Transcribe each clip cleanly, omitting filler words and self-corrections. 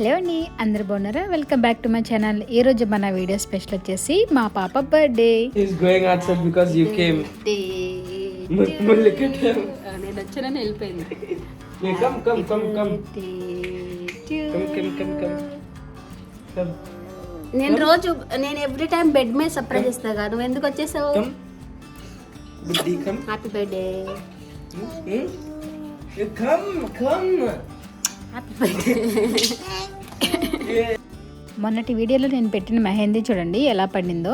Hello అండి, అందరు బాగున్నారా? Welcome back to my channel. ఈ రోజు మన వీడియో స్పెషల్ వచ్చేసి మా పాప birthday. He's going outside because you came. Look at him. నేను వచ్చానని వెళ్ళిపోయింది. Yeah, come. Come. నేను ఎవ్రీ టైం బెడ్ మీద సర్ప్రైజ్ ఇస్తా కదా, నువ్వు ఎందుకు వచ్చేసావు? Buddy, come. Happy birthday. You come. Happy birthday. మొన్నటి వీడియోలో నేను పెట్టిన మెహందీ చూడండి ఎలా పడిందో.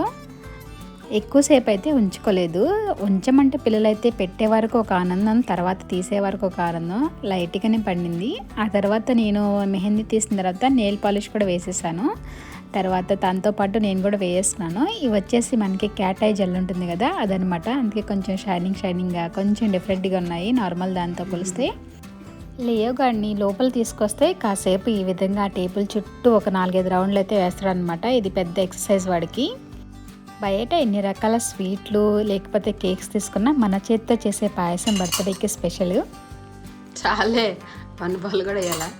ఎక్కువసేపు అయితే ఉంచుకోలేదు. ఉంచమంటే పిల్లలైతే పెట్టే వరకు ఒక ఆనందం, తర్వాత తీసే వరకు ఒక ఆనందం. లైట్గానే పడింది. ఆ తర్వాత నేను మెహందీ తీసిన తర్వాత నెయిల్ పాలిష్ కూడా వేసేసాను. తర్వాత దాంతో పాటు నేను కూడా వేసేస్తున్నాను. ఇవి వచ్చేసి మనకి క్యాట్ ఐ జెల్ ఉంటుంది కదా, అదనమాట. అందుకే కొంచెం షైనింగ్గా కొంచెం డిఫరెంట్గా ఉన్నాయి నార్మల్ దాంతో పోలిస్తే. లేయో గాడిని లోపల తీసుకొస్తే కాసేపు ఈ విధంగా ఆ టేబుల్ చుట్టూ ఒక 4-5 రౌండ్లు అయితే వేస్తాడనమాట. ఇది పెద్ద ఎక్సర్సైజ్ వాడికి. బయట ఎన్ని రకాల స్వీట్లు లేకపోతే కేక్స్ తీసుకున్నా మన చేతితో చేసే పాయసం బర్త్డేకి స్పెషల్. చాలే, అనుభవాలు కూడా వేయాలా?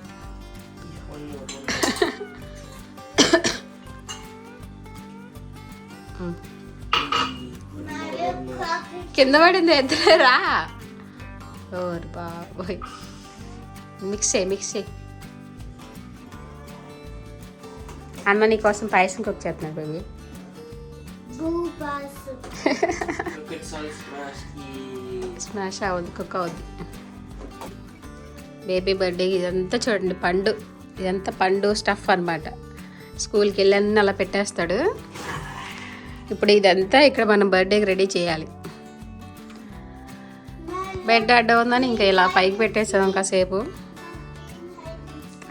కింద పడింది ఎదురా. ఓర్ బాబోయ్, మిక్స్ చేయి. అన్న నీ కోసం పాయసం కుక్ చేస్తున్నాడు baby. Look at Sol smash అవ్వద్దు, కుక్ అవ్వద్దు. బేబీ బర్త్డే ఇదంతా చూడండి, ఇదంతా పండు స్టఫ్ అనమాట. స్కూల్కి వెళ్ళి అలా పెట్టేస్తాడు. ఇప్పుడు ఇదంతా ఇక్కడ మనం బర్త్డేకి రెడీ చేయాలి. బెడ్ అడ్డ ఉందని ఇంకా ఇలా పైకి పెట్టేసాం. కాసేపు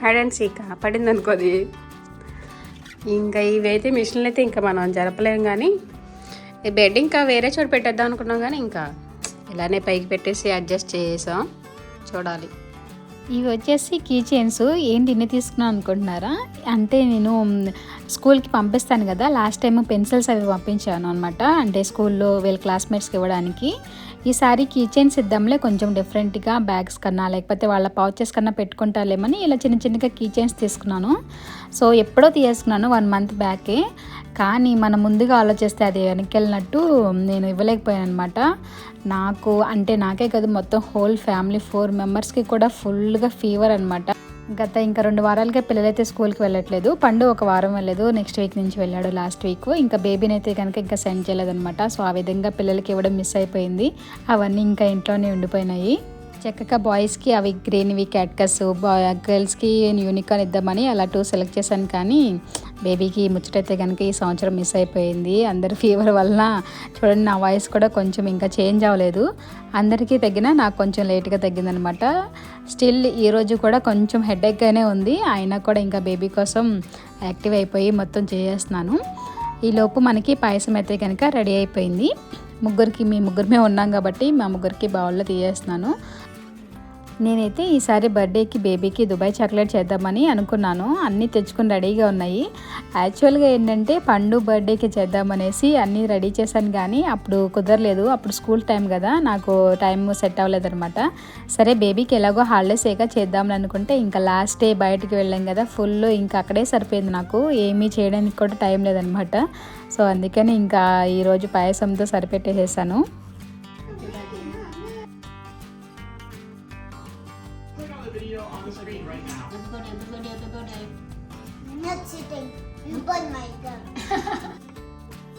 హైడ్ అండ్ సీక్ పడింది అనుకోది. ఇంకా ఇవైతే మిషన్లు అయితే ఇంకా మనం జరపలేం, కానీ ఈ బెడ్ ఇంకా వేరే చోట పెట్టేద్దాం అనుకున్నాం, కానీ ఇంకా ఇలానే పైకి పెట్టేసి అడ్జస్ట్ చేసాం. చూడాలి. ఇవి వచ్చేసి కీ చైన్స్. ఏంటి ఇన్ని తీసుకున్నాను అనుకుంటున్నారా? అంటే నేను స్కూల్కి పంపిస్తాను కదా, లాస్ట్ టైం పెన్సిల్స్ అవి పంపించాను అనమాట. అంటే స్కూల్లో వీళ్ళ క్లాస్మేట్స్కి ఇవ్వడానికి. ఈసారి కీ చైన్స్ ఇద్దాంలే కొంచెం డిఫరెంట్గా, బ్యాగ్స్ కన్నా లేకపోతే వాళ్ళ పౌచెస్ కన్నా పెట్టుకుంటాలేమని ఇలా చిన్నగా కీ చైన్స్ తీసుకున్నాను. సో ఎప్పుడో తీసుకున్నాను 1 మంత్ బ్యాకే. కానీ మనం ముందుగా ఆలోచిస్తే అది వెనక్కి వెళ్ళినట్టు నేను ఇవ్వలేకపోయాను అనమాట. నాకే కాదు, మొత్తం హోల్ ఫ్యామిలీ 4 మెంబర్స్కి కూడా ఫుల్గా ఫీవర్ అనమాట. గత ఇంకా 2 వారాలుగా పిల్లలైతే స్కూల్కి వెళ్ళట్లేదు. పండు 1 వారం వెళ్ళలేదు, నెక్స్ట్ వీక్ నుంచి వెళ్ళాడు లాస్ట్ వీక్. ఇంకా బేబీని అయితే కనుక ఇంకా సెండ్ చేయలేదనమాట. సో ఆ విధంగా పిల్లలకి ఇవ్వడం మిస్ అయిపోయింది. అవన్నీ ఇంకా ఇంట్లోనే ఉండిపోయినాయి. చక్కగా బాయ్స్కి అవి గ్రీన్వి క్యాట్కస్, గర్ల్స్కి యూనికార్న్ ఇద్దామని అలా 2 సెలెక్ట్ చేశాను. కానీ బేబీకి ముచ్చటైతే కనుక ఈ సంవత్సరం మిస్ అయిపోయింది. అందరు ఫీవర్ వలన చూడండి, నా వాయిస్ కూడా కొంచెం ఇంకా చేంజ్ అవ్వలేదు. అందరికీ తగ్గిన నాకు కొంచెం లేట్గా తగ్గిందనమాట. స్టిల్ ఈరోజు కూడా కొంచెం హెడేక్గానే ఉంది. అయినా కూడా ఇంకా బేబీ కోసం యాక్టివ్ అయిపోయి మొత్తం చేసేస్తున్నాను. ఈలోపు మనకి పాయసం అయితే కనుక రెడీ అయిపోయింది. మేము ముగ్గురమే ఉన్నాం కాబట్టి మా ముగ్గురికి బౌల్లో తీయేస్తున్నాను. నేనైతే ఈసారి బర్త్డేకి బేబీకి దుబాయ్ చాక్లెట్ చేద్దామని అనుకున్నాను. అన్నీ తెచ్చుకుని రెడీగా ఉన్నాయి. యాక్చువల్గా ఏంటంటే పండు బర్త్డేకి చేద్దామనేసి అన్నీ రెడీ చేశాను, కానీ అప్పుడు కుదరలేదు. అప్పుడు స్కూల్ టైం కదా, నాకు టైం సెట్ అవ్వలేదనమాట. సరే బేబీకి ఎలాగో హాలిడేస్ ఏగా చేద్దామని అనుకుంటే ఇంకా లాస్ట్ డే బయటికి వెళ్ళాం కదా, ఫుల్ ఇంకా అక్కడే సరిపోయింది. నాకు ఏమీ చేయడానికి కూడా టైం లేదనమాట. సో అందుకని ఇంకా ఈరోజు పాయసంతో సరిపెట్టేసేసాను.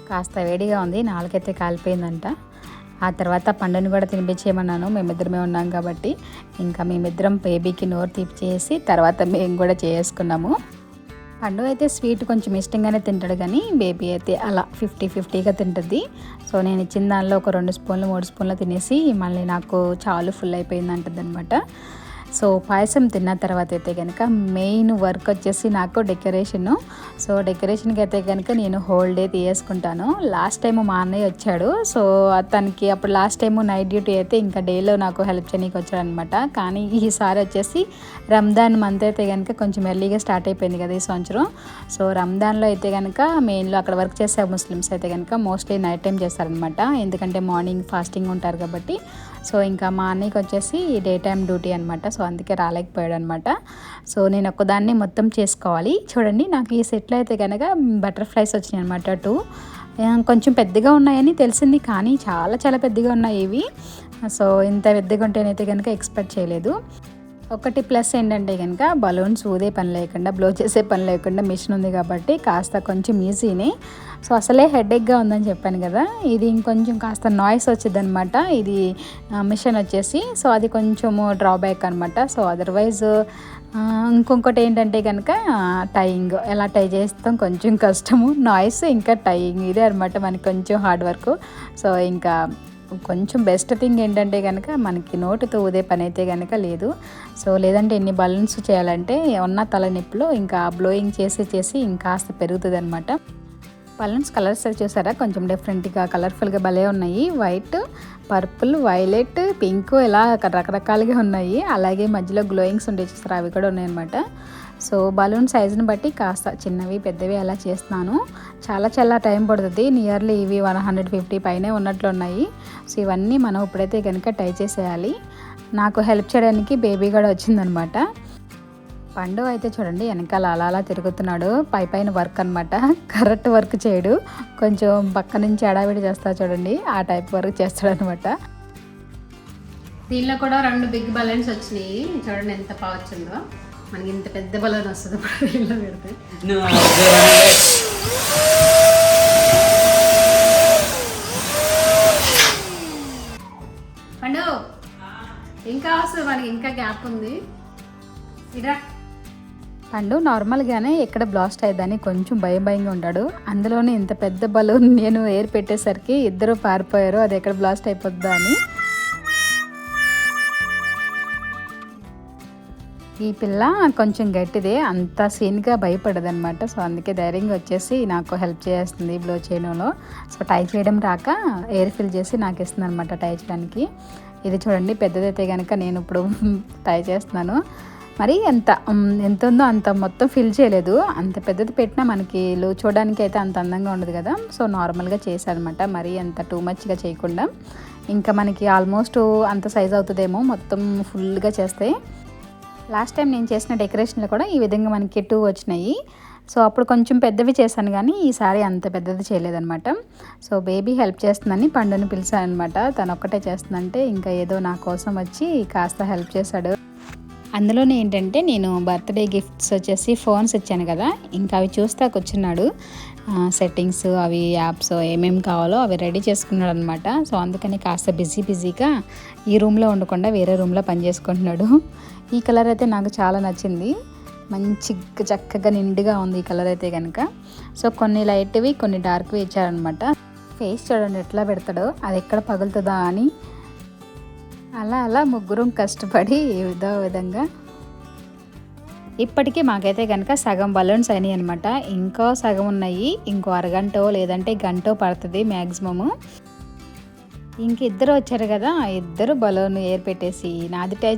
కాస్త వేడిగా ఉంది, నాలుగైతే కాలిపోయిందంట. ఆ తర్వాత పండుని కూడా తినిపించేయమన్నాను. మేమిద్దరమే ఉన్నాం కాబట్టి ఇంకా మేమిద్దరం బేబీకి నోరు తీపిచేసి తర్వాత మేము కూడా చేసుకున్నాము. పండు అయితే స్వీట్ కొంచెం ఇష్టంగానే తింటాడు, కానీ బేబీ అయితే అలా 50-50గా తింటుంది. సో నేను ఇచ్చిన దానిలో ఒక 2 స్పూన్లు 3 స్పూన్లు తినేసి మళ్ళీ నాకు చాలు ఫుల్ అయిపోయింది అంటుంది అనమాట. సో పాయసం తిన్న తర్వాత అయితే కనుక మెయిన్ వర్క్ వచ్చేసి నాకు డెకరేషను. సో డెకరేషన్కి అయితే కనుక నేను హోల్ డే తీసేసుకుంటాను. లాస్ట్ టైం మా అన్నయ్య వచ్చాడు. సో తనకి అప్పుడు లాస్ట్ టైము నైట్ డ్యూటీ అయితే ఇంకా డేలో నాకు హెల్ప్ చేయడానికి వచ్చాడు అనమాట. కానీ ఈసారి వచ్చేసి రంజాన్ మంత్ అయితే కనుక కొంచెం ఎర్లీగా స్టార్ట్ అయిపోయింది కదా ఈ సంవత్సరం. సో రంజాన్లో అయితే కనుక మెయిన్లో అక్కడ వర్క్ చేసే ముస్లిమ్స్ అయితే కనుక మోస్ట్లీ నైట్ టైం చేస్తారనమాట. ఎందుకంటే మార్నింగ్ ఫాస్టింగ్ ఉంటారు కాబట్టి. సో ఇంకా మా అన్నయ్యకి వచ్చేసి డే టైం డ్యూటీ అనమాట, సో అందుకే రాలేకపోయాడు అనమాట. సో నేను ఒక్కదాన్ని మొత్తం చేసుకోవాలి. చూడండి నాకు ఈ సెట్లో అయితే కనుక బటర్ఫ్లైస్ వచ్చినాయి అనమాట 2. కొంచెం పెద్దగా ఉన్నాయని తెలిసింది, కానీ చాలా చాలా పెద్దగా ఉన్నాయి ఇవి. సో ఇంత పెద్దగా ఉంటేనైతే కనుక ఎక్స్పెక్ట్ చేయలేదు. ఒకటి ప్లస్ ఏంటంటే కనుక బలూన్స్ ఊదే పని లేకుండా, బ్లో చేసే పని లేకుండా మిషన్ ఉంది కాబట్టి కాస్త కొంచెం ఈజీనే. సో అసలే హెడేక్గా ఉందని చెప్పాను కదా, ఇది ఇంకొంచెం కాస్త నాయిస్ వచ్చింది అనమాట ఇది మిషన్ వచ్చేసి. సో అది కొంచెము డ్రాబ్యాక్ అనమాట. సో అదర్వైజ్ ఇంకొకటి ఏంటంటే కనుక టైయింగ్, ఎలా టై చేస్తాం కొంచెం కష్టము, నాయిస్ ఇంకా టైయింగ్, ఇదే అనమాట మనకి కొంచెం హార్డ్ వర్క్. సో ఇంకా కొంచెం బెస్ట్ థింగ్ ఏంటంటే కనుక మనకి నోటుతో ఊదే పని అయితే కనుక లేదు. సో లేదంటే ఎన్ని బలూన్స్ చేయాలంటే ఉన్న తలనొప్పిలో ఇంకా బ్లోయింగ్ చేసి ఇంకాస్త పెరుగుతుంది అనమాట. బలూన్స్ కలర్స్ చూసారా, కొంచెం డిఫరెంట్గా కలర్ఫుల్గా భలే ఉన్నాయి. వైట్, పర్పుల్, వైలెట్, పింక్, ఇలా రకరకాలుగా ఉన్నాయి. అలాగే మధ్యలో గ్లోయింగ్స్ ఉంటాయి చూసారా, అవి కూడా ఉన్నాయన్నమాట. సో బలూన్ సైజుని బట్టి కాస్త చిన్నవి పెద్దవి అలా చేస్తున్నాను. చాలా టైం పడుతుంది. నియర్లీ ఇవి 150 పైనే ఉన్నట్లు ఉన్నాయి. సో ఇవన్నీ మనం ఇప్పుడైతే కనుక టై చేసేయాలి. నాకు హెల్ప్ చేయడానికి బేబీ కూడా వచ్చిందనమాట. పండు అయితే చూడండి వెనకాల అలా తిరుగుతున్నాడు. పైన వర్క్ అనమాట, కరెక్ట్ వర్క్ చేయడు, కొంచెం పక్క నుంచి అడావిడి చేస్తా చూడండి, ఆ టైప్ వర్క్ చేస్తాడు అనమాట. దీనిలో కూడా 2 బిగ్ బలూన్స్ వచ్చినాయి. చూడండి ఎంత పావచ్చిందో. మనకి ఇంత పెద్ద బలూన్ వస్తుంది దీనిలో పెడితే. పండు ఇంకా వస్తుంది, మనకి ఇంకా గ్యాప్ ఉంది. ఇరా పండు నార్మల్గానే ఎక్కడ బ్లాస్ట్ అయ్యేదని కొంచెం భయంగా ఉంటాడు. అందులోనే ఇంత పెద్ద బలూన్ నేను ఎయిర్ పెట్టేసరికి ఇద్దరు పారిపోయారు, అది ఎక్కడ బ్లాస్ట్ అయిపోద్దా అని. ఈ పిల్ల కొంచెం గట్టిదే, అంత సీన్గా భయపడదనమాట. సో అందుకే ధైర్యంగా వచ్చేసి నాకు హెల్ప్ చేస్తుంది బ్లో చేయడంలో. సో టై చేయడం రాక ఎయిర్ ఫిల్ చేసి నాకు ఇస్తుంది అనమాట టై చేయడానికి. ఇది చూడండి పెద్దదైతే కనుక నేను ఇప్పుడు టై చేస్తున్నాను. మరి ఎంత ఉందో అంత మొత్తం ఫిల్ చేయలేదు, అంత పెద్దది పెట్టినా మనకి చూడడానికి అయితే అంత అందంగా ఉండదు కదా. సో నార్మల్గా చేశానమాట, మరీ అంత టూ మచ్గా చేయకుండా. ఇంకా మనకి ఆల్మోస్ట్ అంత సైజ్ అవుతుందేమో మొత్తం ఫుల్గా చేస్తే. లాస్ట్ టైం నేను చేసిన డెకరేషన్లో కూడా ఈ విధంగా మనకి 2 వచ్చినాయి. సో అప్పుడు కొంచెం పెద్దవి చేశాను, కానీ ఈసారి అంత పెద్దది చేయలేదన్నమాట. సో బేబీ హెల్ప్ చేస్తుందని పండుని పిలిచాను అనమాట. తను ఒక్కటే చేస్తుందంటే ఇంకా ఏదో నా కోసం వచ్చి కాస్త హెల్ప్ చేశాడు. అందులోనే ఏంటంటే నేను బర్త్డే గిఫ్ట్స్ వచ్చేసి ఫోన్స్ ఇచ్చాను కదా, ఇంకా అవి చూస్తా కూర్చున్నాడు. సెట్టింగ్స్ అవి యాప్స్ ఏమేమి కావాలో అవి రెడీ చేసుకున్నాడు అనమాట. సో అందుకని కాస్త బిజీగా ఈ రూమ్లో ఉండకుండా వేరే రూమ్లో పని చేసుకుంటున్నాడు. ఈ కలర్ అయితే నాకు చాలా నచ్చింది, మంచి చక్కగా నిండుగా ఉంది ఈ కలర్ అయితే కనుక. సో కొన్ని లైట్వి కొన్ని డార్క్వి ఇచ్చారనమాట. ఫేస్ చూడండి ఎట్లా పెడతాడో, అది ఎక్కడ పగులుతుందా అని. అలా ముగ్గురం కష్టపడి ఏదో విధంగా ఇప్పటికీ మాకైతే కనుక సగం బలూన్స్ అయినాయి అనమాట. ఇంకో సగం ఉన్నాయి, ఇంకో అరగంటో లేదంటే గంటో పడుతుంది మ్యాక్సిమము. ఇద్దరు వచ్చారు కదా, ఇద్దరు బలూన్ ఎయిర్ పెట్టేసి నాది టై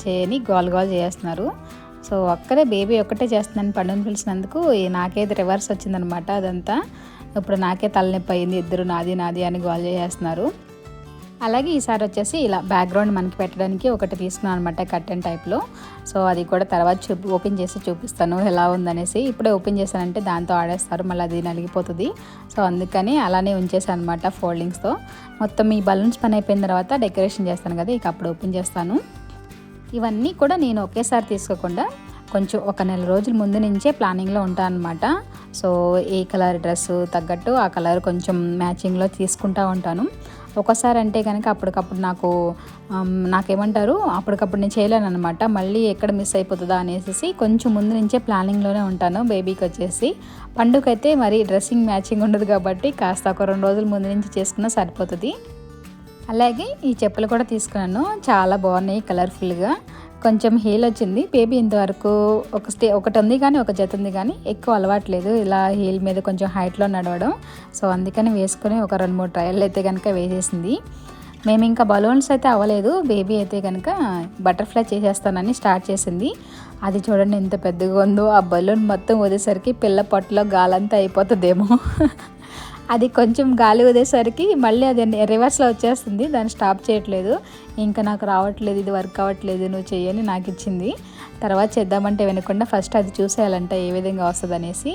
చేయి అని గోల్ చేస్తున్నారు. సో ఒక్కడే బేబీ ఒక్కటే చేస్తుందని పండుని పిలిచినందుకు నాకేది రివర్స్ వచ్చిందనమాట. అదంతా ఇప్పుడు నాకే తలనొప్పి అయింది, ఇద్దరు నాది అని గోల్ చేస్తున్నారు. అలాగే ఈసారి వచ్చేసి ఇలా బ్యాక్గ్రౌండ్ మనకి పెట్టడానికి ఒకటి తీసుకున్నాను అనమాట, కర్టెన్ టైప్లో. సో అది కూడా తర్వాత ఓపెన్ చేసి చూపిస్తాను ఎలా ఉందనేసి. ఇప్పుడే ఓపెన్ చేశానంటే దాంతో ఆడేస్తారు, మళ్ళీ అది నలిగిపోతుంది. సో అందుకని అలానే ఉంచేసాను అనమాట ఫోల్డింగ్స్తో. మొత్తం ఈ బలూన్స్ పని అయిపోయిన తర్వాత డెకరేషన్ చేస్తాను కదా, ఇక అప్పుడు ఓపెన్ చేస్తాను. ఇవన్నీ కూడా నేను ఒకేసారి తీసుకోకుండా కొంచెం ఒక నెల రోజుల ముందు నుంచే ప్లానింగ్లో ఉంటాను అనమాట. సో ఏ కలర్ డ్రెస్ తగ్గట్టు ఆ కలర్ కొంచెం మ్యాచింగ్లో తీసుకుంటూ ఉంటాను. ఒకసారి అంటే కనుక అప్పటికప్పుడు నాకేమంటారు అప్పటికప్పుడు నేను చేయలేను అనమాట. మళ్ళీ ఎక్కడ మిస్ అయిపోతుందా అనేసి కొంచెం ముందు నుంచే ప్లానింగ్లోనే ఉంటాను. బేబీకి వచ్చేసి పండుగైతే మరి డ్రెస్సింగ్ మ్యాచింగ్ ఉండదు కాబట్టి కాస్త ఒక 2 రోజుల ముందు నుంచి చేసుకున్నా సరిపోతుంది. అలాగే ఈ చెప్పులు కూడా తీసుకున్నాను, చాలా బాగున్నాయి కలర్ఫుల్గా. కొంచెం హీల్ వచ్చింది బేబీ ఇంతవరకు ఒకటి ఉంది కానీ ఒక జత ఉంది కానీ ఎక్కువ అలవాట్లేదు ఇలా హీల్ మీద కొంచెం హైట్లో నడవడం. సో అందుకని వేసుకొని ఒక 2-3 ట్రయల్ అయితే కనుక వేసేసింది. మేము ఇంకా బలూన్స్ అయితే అవ్వలేదు, బేబీ అయితే కనుక బటర్ఫ్లై చేసేస్తానని స్టార్ట్ చేసింది. అది చూడండి ఎంత పెద్దగా ఉందో, ఆ బలూన్ మొత్తం వదిలేసరికి పిల్ల పొట్టలో గాలంతా అయిపోతుందేమో. అది కొంచెం గాలి వదేసరికి మళ్ళీ అది రివర్స్లో వచ్చేస్తుంది, దాన్ని స్టాప్ చేయట్లేదు. ఇంకా నాకు రావట్లేదు, ఇది వర్క్ అవ్వట్లేదు, నువ్వు చెయ్యని నాకు ఇచ్చింది. తర్వాత చేద్దామంటే వినకుండా ఫస్ట్ అది చూసేయాలంట ఏ విధంగా వస్తుంది అనేసి.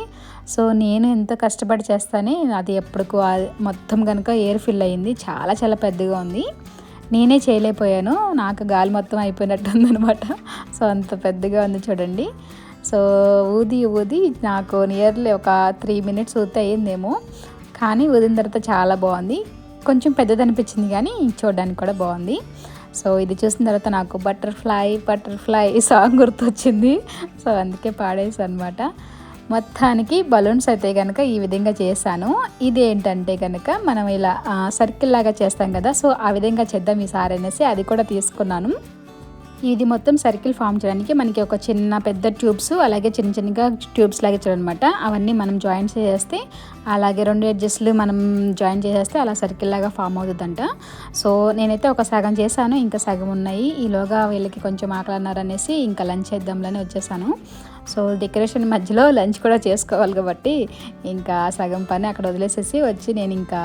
సో నేను ఎంత కష్టపడి చేస్తానే అది ఎప్పటికో మొత్తం కనుక ఎయిర్ ఫిల్ అయ్యింది, చాలా చాలా పెద్దగా ఉంది. నేనే చేయలేకపోయాను, నాకు గాలి మొత్తం అయిపోయినట్టు ఉందనమాట. సో అంత పెద్దగా ఉంది చూడండి. సో ఊది నాకు నియర్లీ ఒక 3 minutes ఊతే అయ్యిందేమో, కానీ ఊదిన తర్వాత చాలా బాగుంది. కొంచెం పెద్దది అనిపించింది కానీ చూడడానికి కూడా బాగుంది. సో ఇది చూసిన తర్వాత నాకు బటర్ఫ్లై సాంగ్ గుర్తొచ్చింది. సో అందుకే పాడేసాను అనమాట. మొత్తానికి బలూన్స్ అయితే కనుక ఈ విధంగా చేశాను. ఇది ఏంటంటే కనుక మనం ఇలా సర్కిల్ లాగా చేస్తాం కదా, సో ఆ విధంగా చేద్దాం ఈసారి అనేసి అది కూడా తీసుకున్నాను. ఇది మొత్తం సర్కిల్ ఫామ్ చేయడానికి మనకి ఒక చిన్న పెద్ద ట్యూబ్స్, అలాగే చిన్నగా ట్యూబ్స్ లాగా ఇచ్చారనమాట. అవన్నీ మనం జాయిన్ చేసేస్తే, అలాగే 2 ఎడ్జెస్లు మనం జాయిన్ చేసేస్తే అలా సర్కిల్ లాగా ఫామ్ అవుతుందంట. సో నేనైతే ఒక సగం చేశాను, ఇంకా సగం ఉన్నాయి. ఈలోగా వీళ్ళకి కొంచెం ఆకలన్నారనేసి ఇంకా లంచ్ చేద్దాంలని వచ్చేసాను. సో డెకరేషన్ మధ్యలో లంచ్ కూడా చేసుకోవాలి కాబట్టి ఇంకా సగం పని అక్కడ వదిలేసేసి వచ్చి నేను ఇంకా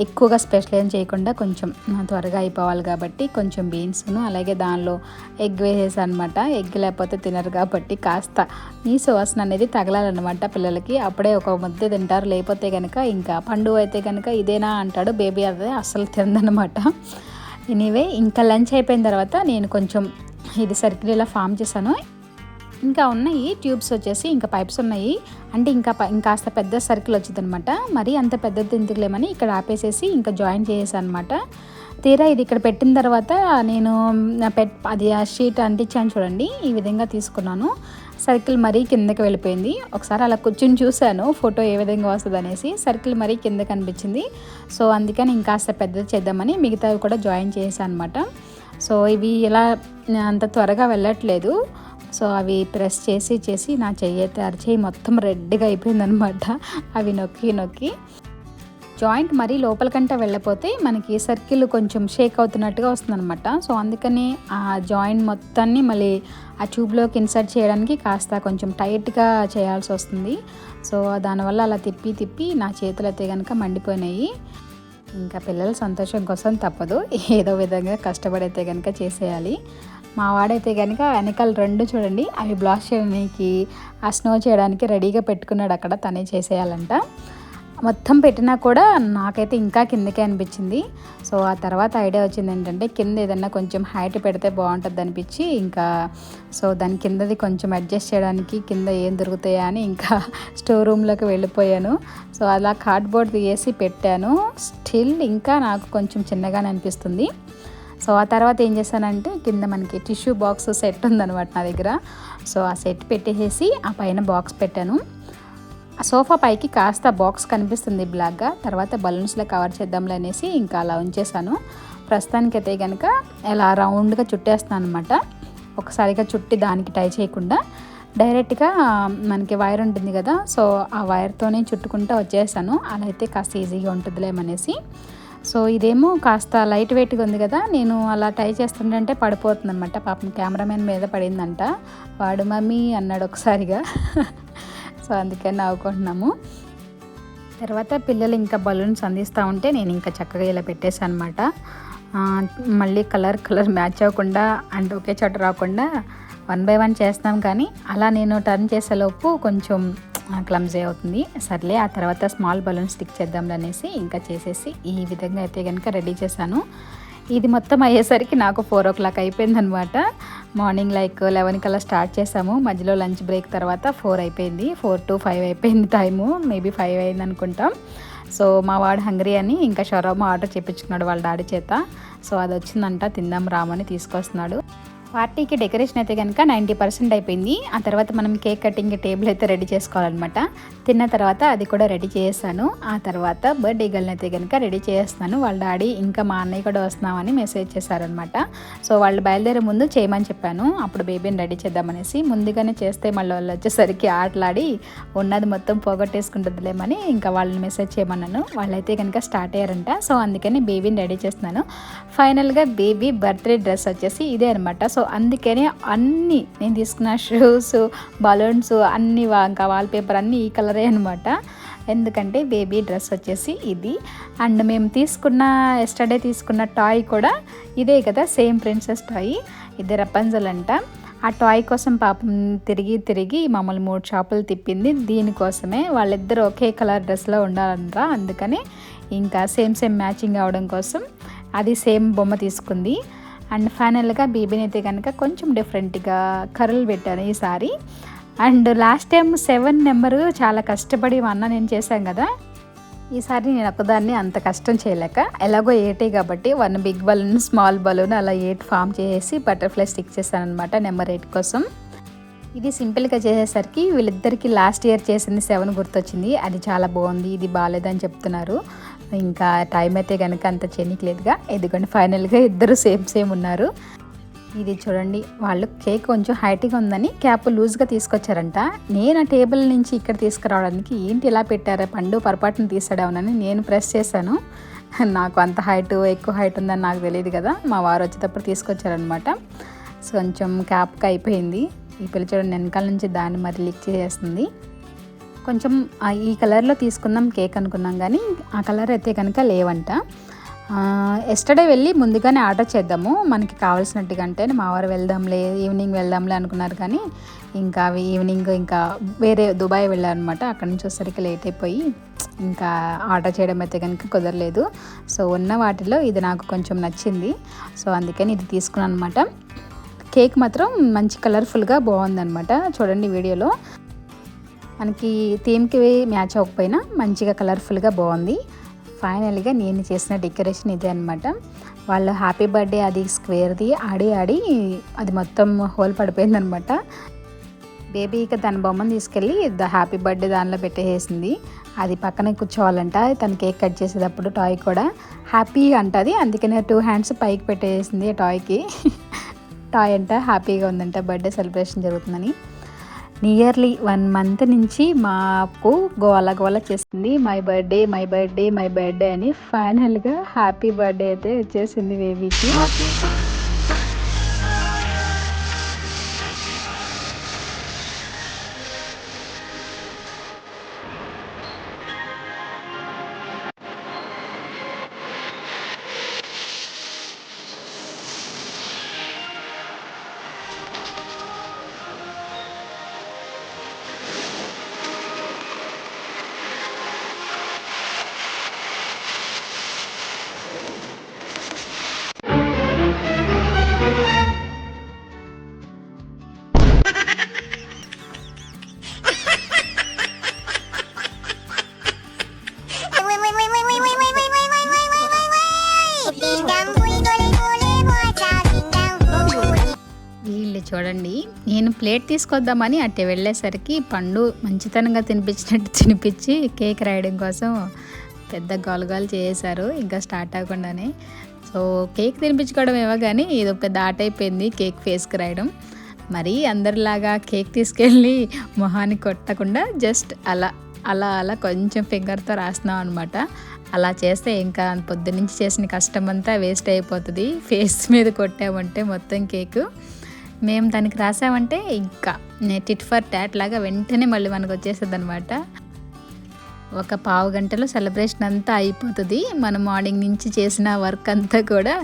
ఎక్కువగా స్పెషల్ ఏం చేయకుండా కొంచెం త్వరగా అయిపోవాలి కాబట్టి కొంచెం బీన్స్ను అలాగే దానిలో ఎగ్ వేసేసాను అనమాట. ఎగ్ లేకపోతే తినరు కాబట్టి కాస్త నీసు వాసన అనేది తగలాలన్నమాట పిల్లలకి, అప్పుడే ఒక ముద్ద తింటారు. లేకపోతే కనుక ఇంకా పండు అయితే కనుక ఇదేనా అంటాడు, బేబీ అదే అస్సలు తిందనమాట. ఎనీవే ఇంకా లంచ్ అయిపోయిన తర్వాత నేను కొంచెం ఇది సర్కిల్ ఇలా ఫామ్ చేశాను. ఇంకా ఉన్నాయి ట్యూబ్స్ వచ్చేసి, ఇంకా పైప్స్ ఉన్నాయి, అంటే ఇంకాస్త పెద్ద సర్కిల్ వచ్చింది అనమాట. మరి అంత పెద్దది తింటులేమని ఇక్కడ ఆపేసేసి ఇంకా జాయిన్ చేసేసాను అనమాట. తీరా ఇది ఇక్కడ పెట్టిన తర్వాత నేను అది ఆ షీట్ అంటించాను చూడండి, ఈ విధంగా తీసుకున్నాను. సర్కిల్ మరీ కిందకి వెళ్ళిపోయింది. ఒకసారి అలా కూర్చుని చూశాను ఫోటో ఏ విధంగా వస్తుంది అనేసి, సర్కిల్ మరీ కిందకి అనిపించింది. సో అందుకని ఇంకాస్త పెద్దది చేద్దామని మిగతావి కూడా జాయిన్ చేశాను అనమాట. సో ఇవి ఇలా అంత త్వరగా వెళ్ళట్లేదు. సో అవి ప్రెస్ చేసి నా చెయ్యి మొత్తం రెడ్గా అయిపోయిందనమాట. అవి నొక్కి జాయింట్ మరీ లోపలికంటే వెళ్ళపోతే మనకి సర్కిల్ కొంచెం షేక్ అవుతున్నట్టుగా వస్తుందన్నమాట. సో అందుకని ఆ జాయింట్ మొత్తాన్ని మళ్ళీ ఆ ట్యూబ్లోకి ఇన్సర్ట్ చేయడానికి కాస్త కొంచెం టైట్గా చేయాల్సి వస్తుంది. సో దానివల్ల అలా తిప్పి నా చేతులు అయితే కనుక మండిపోయినాయి. ఇంకా పిల్లల సంతోషం కోసం తప్పదు, ఏదో విధంగా కష్టపడైతే కనుక చేసేయాలి. మా వాడైతే కనుక వెనకాల 2 చూడండి అవి బ్లాస్ట్ చేయడానికి, ఆ స్నో చేయడానికి రెడీగా పెట్టుకున్నాడు, అక్కడ తనే చేసేయాలంట. మొత్తం పెట్టినా కూడా నాకైతే ఇంకా కిందకే అనిపించింది. సో ఆ తర్వాత ఐడియా వచ్చింది ఏంటంటే కింద ఏదన్నా కొంచెం హైట్ పెడితే బాగుంటుంది అనిపించి ఇంకా సో దాని కిందది కొంచెం అడ్జస్ట్ చేయడానికి కింద ఏం దొరుకుతాయా అని ఇంకా స్టోర్ రూమ్లోకి వెళ్ళిపోయాను. సో అలా కార్డ్బోర్డ్ తీసి పెట్టాను. స్టిల్ ఇంకా నాకు కొంచెం చిన్నగానే అనిపిస్తుంది. సో ఆ తర్వాత ఏం చేశానంటే కింద మనకి టిష్యూ బాక్స్ సెట్ ఉందన్నమాట నా దగ్గర. సో ఆ సెట్ పెట్టేసి ఆ పైన బాక్స్ పెట్టాను. ఆ సోఫా పైకి కాస్త బాక్స్ కనిపిస్తుంది బ్లాక్గా, తర్వాత బలూన్స్లో కవర్ చేద్దాంలే అనేసి ఇంకా అలా ఉంచేసాను. ప్రస్తుతానికైతే కనుక ఇలా రౌండ్గా చుట్టేస్తాను అనమాట. ఒకసారిగా చుట్టి దానికి టై చేయకుండా డైరెక్ట్గా మనకి వైర్ ఉంటుంది కదా, సో ఆ వైర్తోనే చుట్టుకుంటూ వచ్చేసాను. అలా అయితే కాస్త ఈజీగా ఉంటుందిలేమనేసి. సో ఇదేమో కాస్త లైట్ వెయిట్గా ఉంది కదా, నేను అలా టై చేస్తుంటే పడిపోతుంది అనమాట. పాపం కెమెరామెన్ మీద పడిందంట, వాడు మమ్మీ అన్నాడు ఒకసారిగా. సో అందుకని నవ్వుకుంటున్నాము. తర్వాత పిల్లలు ఇంకా బలూన్స్ అందిస్తూ ఉంటే నేను ఇంకా చక్కగా ఇలా పెట్టేసాను అనమాట. మళ్ళీ కలర్ మ్యాచ్ అవ్వకుండా అంటే ఒకే చోట రాకుండా 1 by 1 చేస్తాం, కానీ అలా నేను టర్న్ చేసేలోపు కొంచెం క్లమ్జీ అవుతుంది. సర్లే ఆ తర్వాత స్మాల్ బలూన్ స్టిక్ చేద్దాంలే అనేసి ఇంకా చేసేసి ఈ విధంగా అయితే కనుక రెడీ చేశాను. ఇది మొత్తం అయ్యేసరికి నాకు 4 o'clock అయిపోయిందనమాట. మార్నింగ్ లైక్ 11 కల్లా స్టార్ట్ చేసాము, మధ్యలో లంచ్ బ్రేక్ తర్వాత 4 అయిపోయింది, 4 to 5 అయిపోయింది టైము, మేబీ 5 అయింది అనుకుంటాం. సో మా వాడు హంగ్రీ అని ఇంకా షవర్మా ఆర్డర్ చేయించుకున్నాడు వాళ్ళ డాడీ చేత. సో అది వచ్చిందంట, తిందాం రామని తీసుకొస్తున్నాడు. పార్టీకి డెకరేషన్ అయితే కనుక 90% అయిపోయింది. ఆ తర్వాత మనం కేక్ కటింగ్ టేబుల్ అయితే రెడీ చేసుకోవాలన్నమాట. తిన్న తర్వాత అది కూడా రెడీ చేస్తాను. ఆ తర్వాత బర్త్డే గర్ల్ని అయితే కనుక రెడీ చేస్తాను. వాళ్ళ డాడీ ఇంకా మా అన్నయ్య కూడా వస్తున్నామని మెసేజ్ చేశారనమాట. సో వాళ్ళు బయలుదేరే ముందు చేయమని చెప్పాను, అప్పుడు బేబీని రెడీ చేద్దామనేసి. ముందుగానే చేస్తే మళ్ళీ వాళ్ళు వచ్చేసరికి ఆటలాడి ఉన్నది మొత్తం పోగొట్టేసుకుంటుందిలేమని ఇంకా వాళ్ళని మెసేజ్ చేయమన్నాను. వాళ్ళైతే కనుక స్టార్ట్ అయ్యారంట. సో అందుకని బేబీని రెడీ చేస్తున్నాను. ఫైనల్గా బేబీ బర్త్డే డ్రెస్ వచ్చేసి ఇదే అనమాట. సో అందుకనే అన్నీ నేను తీసుకున్న షూస్, బలూన్స్ అన్నీ ఇంకా వాల్పేపర్ అన్నీ ఈ కలరే అనమాట. ఎందుకంటే బేబీ డ్రెస్ వచ్చేసి ఇది. అండ్ మేము ఎస్టర్డే తీసుకున్న టాయ్ కూడా ఇదే కదా, సేమ్ ప్రిన్సెస్ టాయ్. ఇది రపంజల్ అంట. ఆ టాయ్ కోసం పాపం తిరిగి మమ్మల్ని 3 షాపులు తిప్పింది. దీనికోసమే వాళ్ళిద్దరూ ఒకే కలర్ డ్రెస్లో ఉండాలంట. అందుకని ఇంకా సేమ్ మ్యాచింగ్ అవడం కోసం అది సేమ్ బొమ్మ తీసుకుంది. అండ్ ఫైనల్గా బేబీని అయితే కనుక కొంచెం డిఫరెంట్గా కర్రలు పెట్టాను ఈసారి. అండ్ లాస్ట్ టైం 7 నెంబరు చాలా కష్టపడి మా అన్న నేను చేశాను కదా, ఈసారి నేను ఒకదాన్ని అంత కష్టం చేయలేక ఎలాగో 8 కాబట్టి 1 బిగ్ బలూన్, స్మాల్ బలూన్ అలా 8 ఫామ్ చేసి బటర్ఫ్లై స్టిక్ చేశాను అనమాట నెంబర్ 8 కోసం. ఇది సింపుల్గా చేసేసరికి వీళ్ళిద్దరికి లాస్ట్ ఇయర్ చేసింది 7 గుర్తొచ్చింది. అది చాలా బాగుంది, ఇది బాగాలేదని చెప్తున్నారు. ఇంకా టైం అయితే కనుక అంత చెనికలేదుగా. ఎందుకంటే ఫైనల్గా ఇద్దరు సేమ్ ఉన్నారు. ఇది చూడండి, వాళ్ళు కేక్ కొంచెం హైట్గా ఉందని క్యాప్ లూజ్గా తీసుకొచ్చారంట. నేను ఆ టేబుల్ నుంచి ఇక్కడ తీసుకురావడానికి ఏంటి ఇలా పెట్టారా, పండు పొరపాటును తీసాడేమోనని నేను ప్రెస్ చేశాను. నాకు అంత ఎక్కువ హైట్ ఉందని నాకు తెలియదు కదా. మా వారు వచ్చేటప్పుడు తీసుకొచ్చారనమాట. సో కొంచెం క్యాప్కి అయిపోయింది. ఈ పిల్ల చూడండి వెనకాల నుంచి దాన్ని మరి లీక్ చేసేస్తుంది. కొంచెం ఈ కలర్లో తీసుకుందాం కేక్ అనుకున్నాం, కానీ ఆ కలర్ అయితే కనుక లేవంట. ఎస్టర్డే వెళ్ళి ముందుగానే ఆర్డర్ చేద్దాము మనకి కావాల్సినట్టుగా అంటే, మా వారు ఈవినింగ్ వెళ్దాంలే అనుకున్నారు. కానీ ఇంకా ఈవినింగ్ ఇంకా వేరే దుబాయ్ వెళ్ళారనమాట. అక్కడి నుంచి వచ్చేసరికి లేట్ అయిపోయి ఇంకా ఆర్డర్ చేయడం అయితే కనుక కుదరలేదు. సో ఉన్న వాటిలో ఇది నాకు కొంచెం నచ్చింది. సో అందుకని ఇది తీసుకున్నాను అనమాట. కేక్ మాత్రం మంచి కలర్ఫుల్గా బాగుందనమాట. చూడండి వీడియోలో మనకి థీమ్కి మ్యాచ్ అవ్వకపోయినా మంచిగా కలర్ఫుల్గా బాగుంది. ఫైనల్గా నేను చేసిన డెకరేషన్ ఇదే అనమాట. వాళ్ళు హ్యాపీ బర్త్డే అది స్క్వేర్ది ఆడి అది మొత్తం హోల్ పడిపోయిందనమాట. బేబీ ఇక తన బొమ్మను తీసుకెళ్ళి హ్యాపీ బర్త్డే దానిలో పెట్టేసింది. అది పక్కనే కూర్చోవాలంట. తన కేక్ కట్ చేసేటప్పుడు టాయ్ కూడా హ్యాపీగా అంటది. అందుకనే 2 హ్యాండ్స్ పైకి పెట్టేసింది ఆ టాయ్కి. టాయ్ అంట హ్యాపీగా ఉందంట, బర్త్డే సెలబ్రేషన్ జరుగుతుందని. నియర్లీ 1 మంత్ నుంచి మాకు గోల చేస్తుంది మై బర్త్డే అని. ఫైనల్గా హ్యాపీ బర్త్డే అయితే వచ్చేసింది బేబీకి. వీళ్ళు చూడండి, నేను ప్లేట్ తీసుకొద్దామని అట్టే వెళ్ళేసరికి పండు మంచితనంగా తినిపించి కేక్ రాయడం కోసం పెద్ద గోలగోలు చేశారు ఇంకా స్టార్ట్ అవ్వకుండానే. సో కేక్ తినిపించుకోవడం ఏమో కానీ ఇది పెద్ద ఆట అయిపోయింది కేక్ ఫేస్కి రాయడం. మరి అందరిలాగా కేక్ తీసుకెళ్ళి మొహాన్ని కొట్టకుండా జస్ట్ అలా కొంచెం ఫింగర్తో రాస్తున్నాం అనమాట. అలా చేస్తే ఇంకా పొద్దున్నుంచి చేసిన కష్టం అంతా వేస్ట్ అయిపోతుంది. ఫేస్ మీద కొట్టామంటే మొత్తం కేకు మేము దానికి రాసామంటే ఇంకా టిట్ ఫర్ టాట్ లాగా వెంటనే మళ్ళీ మనకు వచ్చేస్తుంది అనమాట. ఒక పావు గంటలో సెలబ్రేషన్ అంతా అయిపోతుంది. మనం మార్నింగ్ నుంచి చేసిన వర్క్ అంతా కూడా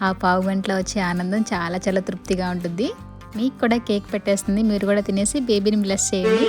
ఆ పావు గంటలో వచ్చే ఆనందం చాలా చాలా తృప్తిగా ఉంటుంది. మీకు కూడా కేక్ పెట్టేస్తుంది, మీరు కూడా తినేసి బేబీని బ్లెస్ చేయండి.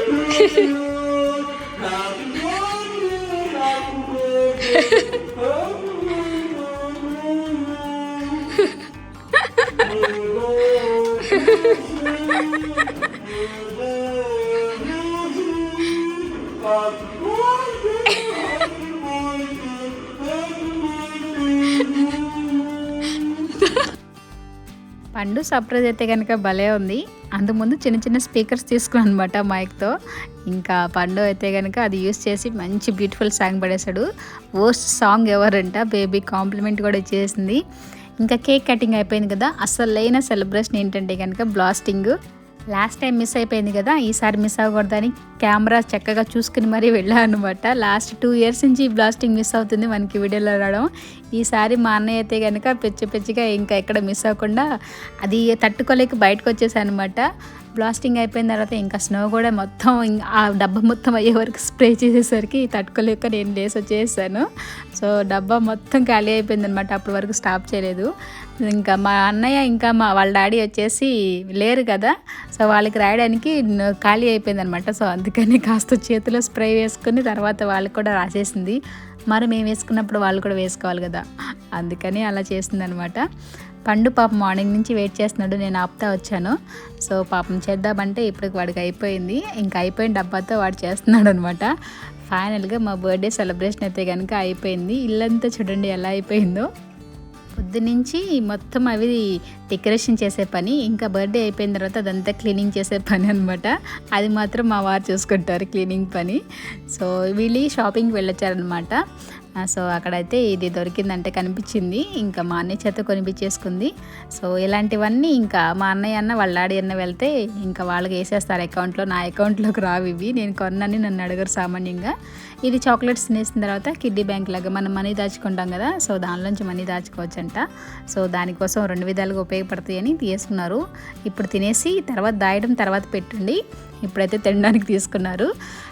పండు సర్ప్రైజ్ అయితే కనుక భలే ఉంది. అందుముందు చిన్న స్పీకర్స్ తీసుకున్నాను అనమాట మైక్తో. ఇంకా పండు అయితే కనుక అది యూస్ చేసి మంచి బ్యూటిఫుల్ సాంగ్ పడేశాడు. వర్స్ట్ సాంగ్ ఎవరంట బేబీ కాంప్లిమెంట్ కూడా ఇచ్చేసింది. ఇంకా కేక్ కటింగ్ అయిపోయింది కదా. అసలైన సెలబ్రేషన్ ఏంటంటే కనుక బ్లాస్టింగ్. లాస్ట్ టైం మిస్ అయిపోయింది కదా, ఈసారి మిస్ అవ్వకూడదని కెమెరా చక్కగా చూసుకుని మరీ వెళ్ళాను అనమాట. లాస్ట్ 2 years నుంచి ఈ బ్లాస్టింగ్ మిస్ అవుతుంది మనకి వీడియోలో రావడం. ఈసారి మా అన్నయ్య అయితే కనుక పిచ్చిగా ఇంకా ఎక్కడ మిస్ అవ్వకుండా అది తట్టుకోలేక బయటకు వచ్చేసాను అనమాట. బ్లాస్టింగ్ అయిపోయిన తర్వాత ఇంకా స్నో కూడా మొత్తం ఆ డబ్బా మొత్తం అయ్యే వరకు స్ప్రే చేసేసరికి తట్టుకోలేక నేను లేసి వచ్చేసాను. సో డబ్బా మొత్తం ఖాళీ అయిపోయింది అనమాట. అప్పటి వరకు స్టాప్ చేయలేదు. ఇంకా మా అన్నయ్య ఇంకా వాళ్ళ డాడీ వచ్చేసి లేరు కదా, సో వాళ్ళకి రాయడానికి ఖాళీ అయిపోయింది అనమాట. సో అందుకని కాస్త చేతిలో స్ప్రే వేసుకుని తర్వాత వాళ్ళకి కూడా రాసేసింది. మరి మేము వేసుకున్నప్పుడు వాళ్ళు కూడా వేసుకోవాలి కదా, అందుకని అలా చేసింది అనమాట. పండు పాపం మార్నింగ్ నుంచి వెయిట్ చేస్తున్నాడు, నేను ఆపుతా వచ్చాను. సో పాపం చేద్దామంటే ఇప్పటికి వాడికి అయిపోయింది. ఇంకా అయిపోయిన డబ్బాతో వాడు చేస్తున్నాడు అనమాట. ఫైనల్గా మా బర్త్డే సెలబ్రేషన్ అయితే కనుక అయిపోయింది. ఇల్లంతా చూడండి ఎలా అయిపోయిందో. పొద్దునుంచి మొత్తం అవి డెకరేషన్ చేసే పని, ఇంకా బర్త్డే అయిపోయిన తర్వాత అదంతా క్లీనింగ్ చేసే పని అనమాట. అది మాత్రం మా వారు చూసుకుంటారు క్లీనింగ్ పని. సో వీళ్ళు షాపింగ్కి వెళ్ళొచ్చారనమాట. సో అక్కడైతే ఇది దొరికిందంటే కనిపించింది, ఇంకా మా అన్నయ్య చేత కొనిపించేసుకుంది. సో ఇలాంటివన్నీ ఇంకా మా అన్నయ్య అన్న వాళ్ళ డాడీ అన్న వెళ్తే ఇంకా వాళ్ళకి వేసేస్తారు అకౌంట్లో. నా అకౌంట్లోకి రావు ఇవి, నేను కొన్నాను నన్ను అడగరు సామాన్యంగా. ఇది చాక్లెట్స్ తినేసిన తర్వాత కిడ్డీ బ్యాంక్ లాగా మనం మనీ దాచుకుంటాం కదా, సో దానిలోంచి మనీ దాచుకోవచ్చంట. సో దానికోసం 2 విధాలుగా ఉపయోగపడతాయి అని తీసుకున్నారు. ఇప్పుడు తినేసి తర్వాత దాయడం తర్వాత పెట్టండి, ఇప్పుడైతే తినడానికి తీసుకున్నారు.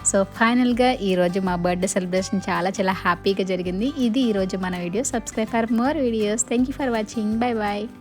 సో ఫైనల్గా ఈరోజు మా బర్త్డే సెలబ్రేషన్ చాలా హ్యాపీగా జరిగింది. ఇది ఈరోజు మన video. Subscribe for more videos. Thank you for watching. Bye bye.